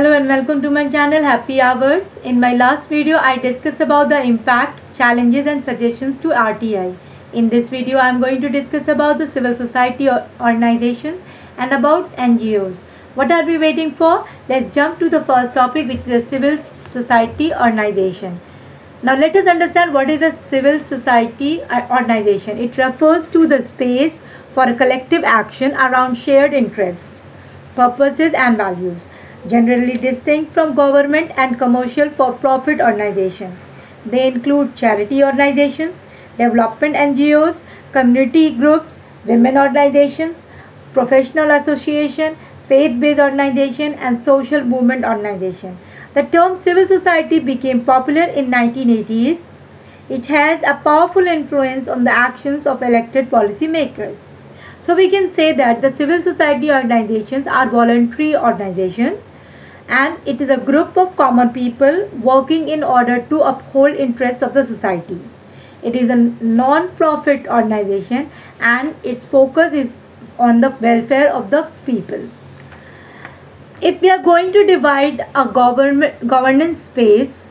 Hello and welcome to my channel Happy Hours. In my last video I discussed about the impact, challenges and suggestions to RTI. In this video I am going to discuss about the civil society organizations and about NGOs. What are we waiting for? Let's jump to the first topic, which is the civil society organization. Now let us understand what is a civil society organization. It refers to the space for a collective action around shared interests, purposes and values, generally distinct from government and commercial for-profit organizations. They include charity organizations, development NGOs, community groups, women organizations, professional association, faith-based organization and social movement organization. The term civil society became popular in 1980s. It has a powerful influence on the actions of elected policymakers. So we can say that the civil society organizations are voluntary organizations, and it is a group of common people working in order to uphold interests of the society. It is a non-profit organization and its focus is on the welfare of the people. If we are going to divide a governance space,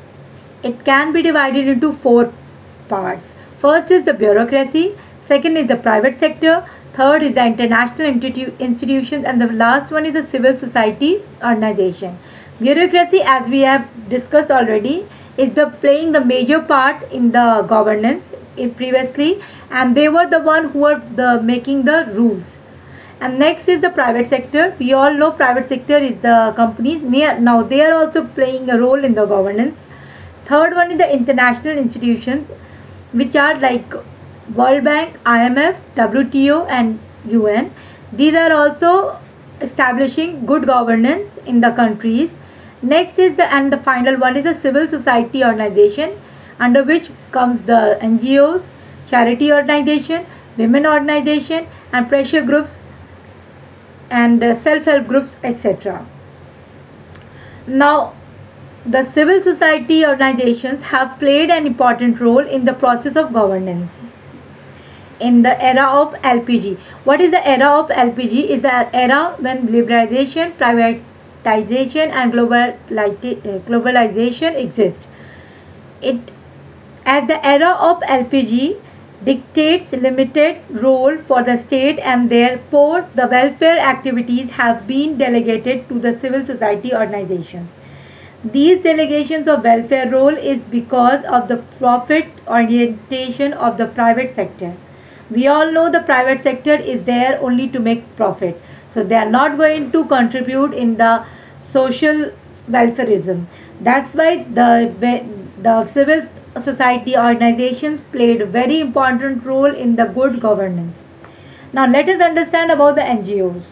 it can be divided into four parts. First is the bureaucracy, second is the private sector, third is the international institutions, and the last one is the civil society organization. Bureaucracy, as we have discussed already, is playing the major part in the governance previously, and they were the one who were making the rules. And next is the private sector. We all know private sector is the companies. Now they are also playing a role in the governance. Third one is the international institutions, which are like World Bank, IMF, WTO and UN. These are also establishing good governance in the countries. Next is the final one is the civil society organization, under which comes the NGOs, charity organization, women organization and pressure groups and self-help groups, etc. Now the civil society organizations have played an important role in the process of governance. In the era of LPG. What is the era of LPG? Is the era when liberalization, privatization and globalization exist. As the era of LPG dictates limited role for the state, and therefore the welfare activities have been delegated to the civil society organizations. These delegations of welfare role is because of the profit orientation of the private sector. We all know the private sector is there only to make profit. So they are not going to contribute in the social welfareism. That's why the civil society organizations played a very important role in the good governance. Now let us understand about the NGOs.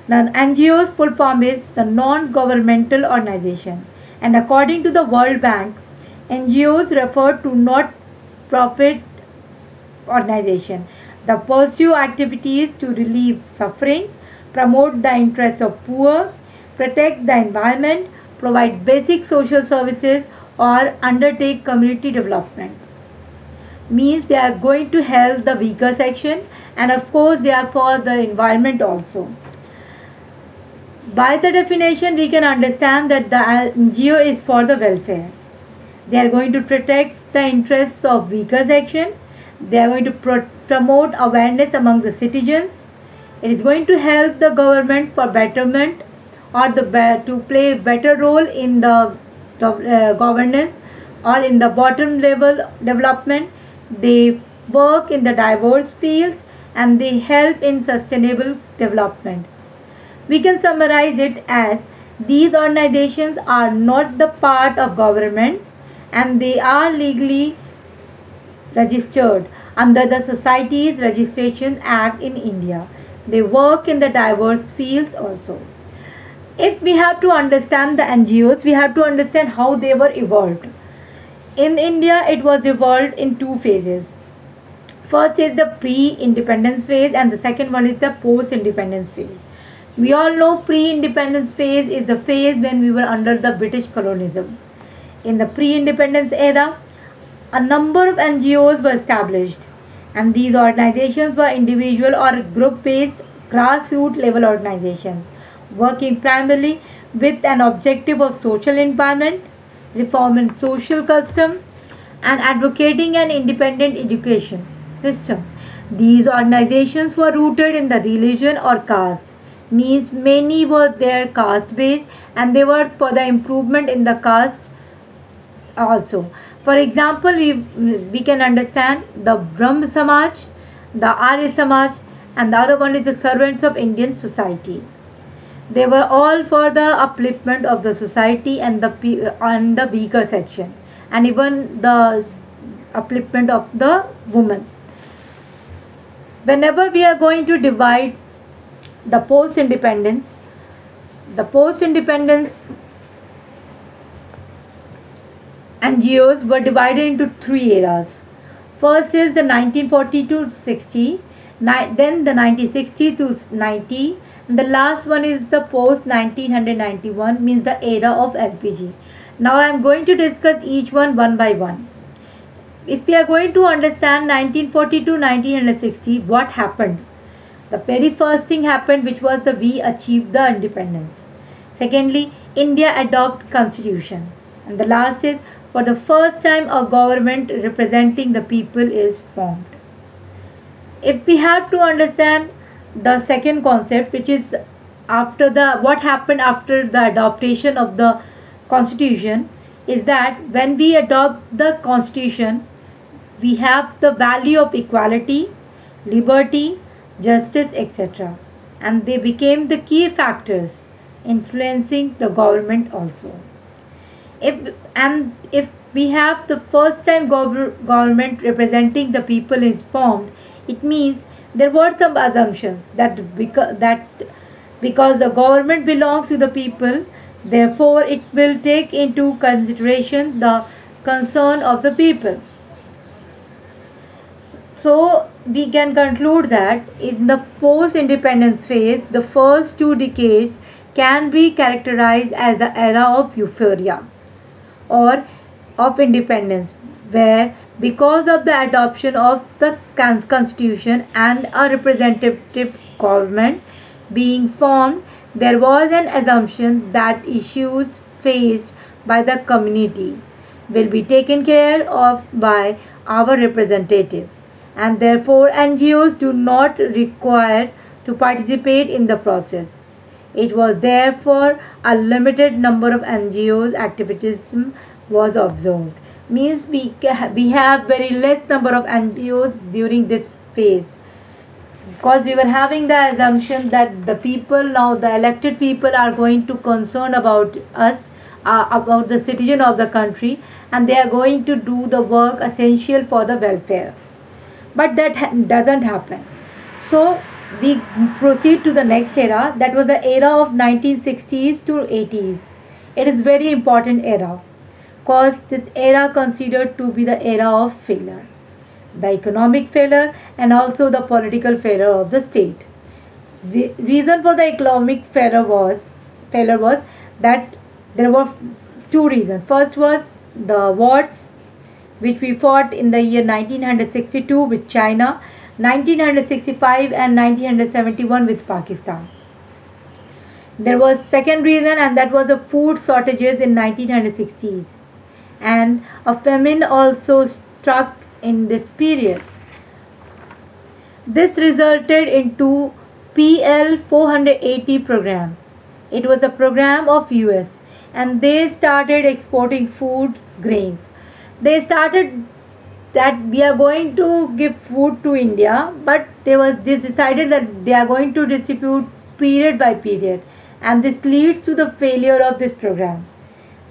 Now NGOs full form is the non-governmental organization, and according to the World Bank, NGOs refer to not-profit organization that pursue activities to relieve suffering, promote the interests of poor, protect the environment, provide basic social services or undertake community development. Means they are going to help the weaker section, and of course they are for the environment also. By the definition we can understand that the NGO is for the welfare. They are going to protect the interests of weaker section. They are going to promote awareness among the citizens. It is going to help the government for betterment or to play a better role in the governance or in the bottom level development. They work in the diverse fields and they help in sustainable development. We can summarize it as these organizations are not the part of government and they are legally registered under the Societies Registration Act in India. They work in the diverse fields also. If we have to understand the NGOs, we have to understand how they were evolved. In India, it was evolved in two phases. First is the pre-independence phase and the second one is the post-independence phase. We all know pre-independence phase is the phase when we were under the British colonialism. In the pre-independence era, a number of NGOs were established, and these organizations were individual or group based grassroots level organizations working primarily with an objective of social empowerment, reform in social custom, and advocating an independent education system. These organizations were rooted in the religion or caste, means many were their caste based and they were for the improvement in the caste also. For example, we can understand the Brahm Samaj, the Arya Samaj, and the other one is the Servants of Indian Society. They were all for the upliftment of the society and the weaker section, and even the upliftment of the woman. Whenever we are going to divide the post-independence NGOs were divided into three eras. First is the 1940 to 60, then the 1960 to 90, and the last one is the post 1991, means the era of LPG. Now I am going to discuss each one by one. If we are going to understand 1940 to 1960, what happened? The very first thing happened, which was the we achieved the independence. Secondly, India adopt constitution, and the last is for the first time a government representing the people is formed. If we have to understand the second concept, which is after the what happened after the adoption of the constitution, is that when we adopt the constitution, we have the value of equality, liberty, justice, etc., and they became the key factors influencing the government also. If we have the first time government representing the people is formed, it means there were some assumptions because the government belongs to the people, therefore it will take into consideration the concern of the people. So we can conclude that in the post-independence phase, the first 2 decades can be characterized as the era of euphoria or of independence, where because of the adoption of the constitution and a representative government being formed, there was an assumption that issues faced by the community will be taken care of by our representative, and therefore NGOs do not require to participate in the process. It was therefore a limited number of NGOs activism was observed. Means we have very less number of NGOs during this phase, because we were having the assumption that the people, now the elected people, are going to concern about us, about the citizen of the country, and they are going to do the work essential for the welfare. But that doesn't happen. So we proceed to the next era, that was the era of 1960s to 80s. It is very important era because this era considered to be the era of failure, the economic failure and also the political failure of the state. The reason for the economic failure was that there were two reasons. First was the wars which we fought in the year 1962 with China, 1965 and 1971 with Pakistan. There was second reason, and that was the food shortages in 1960s, and a famine also struck in this period. This resulted into PL 480 program. It was a program of US, and they started exporting food grains. They started that we are going to give food to India, but they decided that they are going to distribute period by period, and this leads to the failure of this program.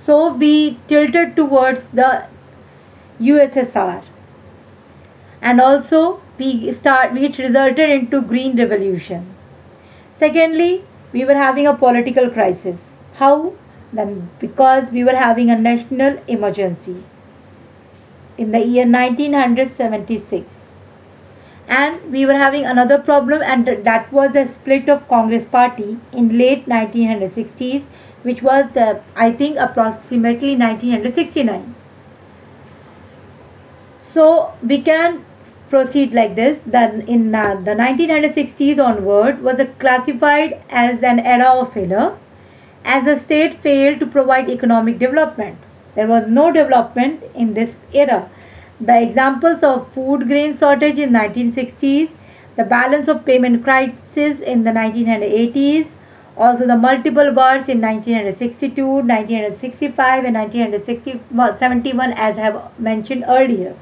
So we tilted towards the USSR, and also which resulted into Green Revolution. Secondly, we were having a political crisis. How? Then because we were having a national emergency in the year 1976, and we were having another problem, and that was a split of Congress party in late 1960s, which was I think approximately 1969. So we can proceed like this. Then in the 1960s onward was classified as an era of failure, as the state failed to provide economic development. There was no development in this era. The examples of food grain shortage in 1960s, the balance of payment crisis in the 1980s, also the multiple wars in 1962, 1965 and 1971, as I have mentioned earlier,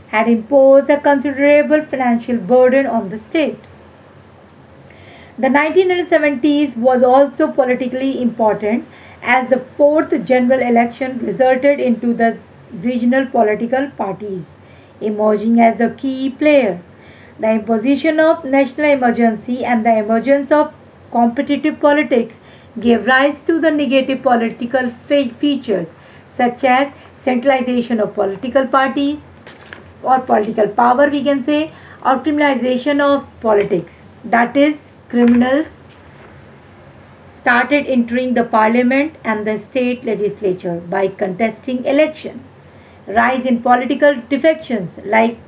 had imposed a considerable financial burden on the state. The 1970s was also politically important, as the fourth general election resulted into the regional political parties emerging as a key player. The imposition of national emergency and the emergence of competitive politics gave rise to the negative political features such as centralization of political parties or political power, we can say, or criminalization of politics. That is, criminals started entering the parliament and the state legislature by contesting election. Rise in political defections like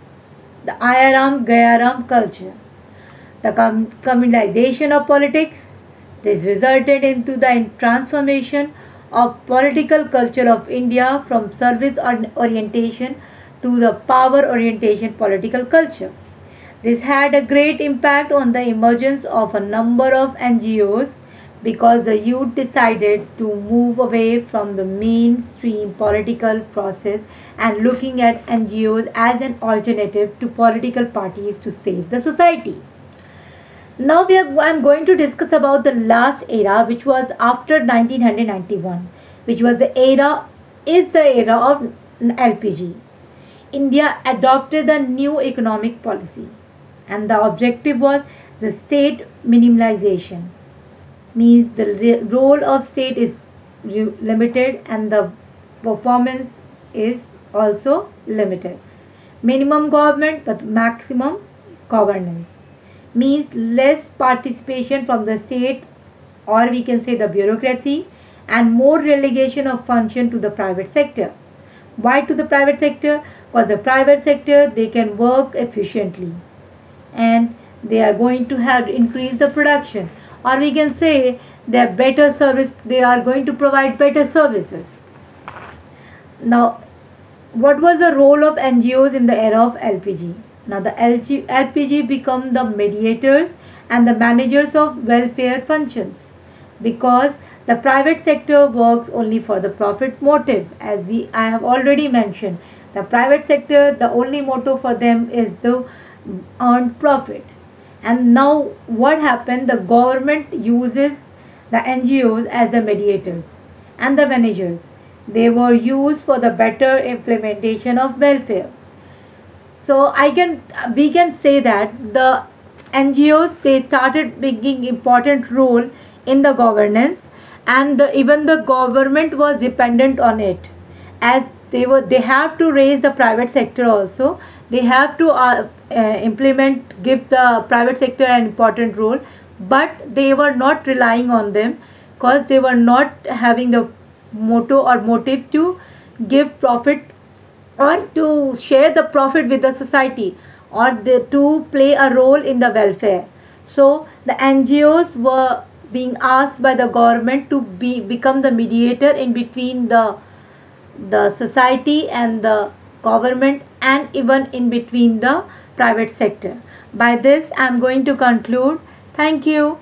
the Ayaram Gayaram culture. The communalization of politics. This resulted into the transformation of political culture of India from service orientation to the power orientation political culture. This had a great impact on the emergence of a number of NGOs because the youth decided to move away from the mainstream political process and looking at NGOs as an alternative to political parties to save the society. Now I'm going to discuss about the last era, which was after 1991, which was the era of LPG. India adopted a new economic policy, and the objective was the state minimalization, means the role of state is limited and the performance is also limited. Minimum government but maximum governance, means less participation from the state, or we can say the bureaucracy, and more relegation of function to the private sector. Why to the private sector? Because the private sector, they can work efficiently and they are going to have increase the production, or we can say they are better service, they are going to provide better services. Now, what was the role of NGOs in the era of LPG? Now the LPG become the mediators and the managers of welfare functions, because the private sector works only for the profit motive. As I have already mentioned, the private sector, the only motto for them is to earn profit. And now what happened? The government uses the NGOs as the mediators and the managers. They were used for the better implementation of welfare. So we can say that the NGOs, they started playing important role in the governance, and even the government was dependent on it, as they have to raise the private sector also. They have to give the private sector an important role, but they were not relying on them because they were not having the motto or motive to give profit or to share the profit with the society, or to play a role in the welfare. So the NGOs were being asked by the government to become the mediator in between the society and the government, and even in between the private sector. By this I am going to conclude. Thank you.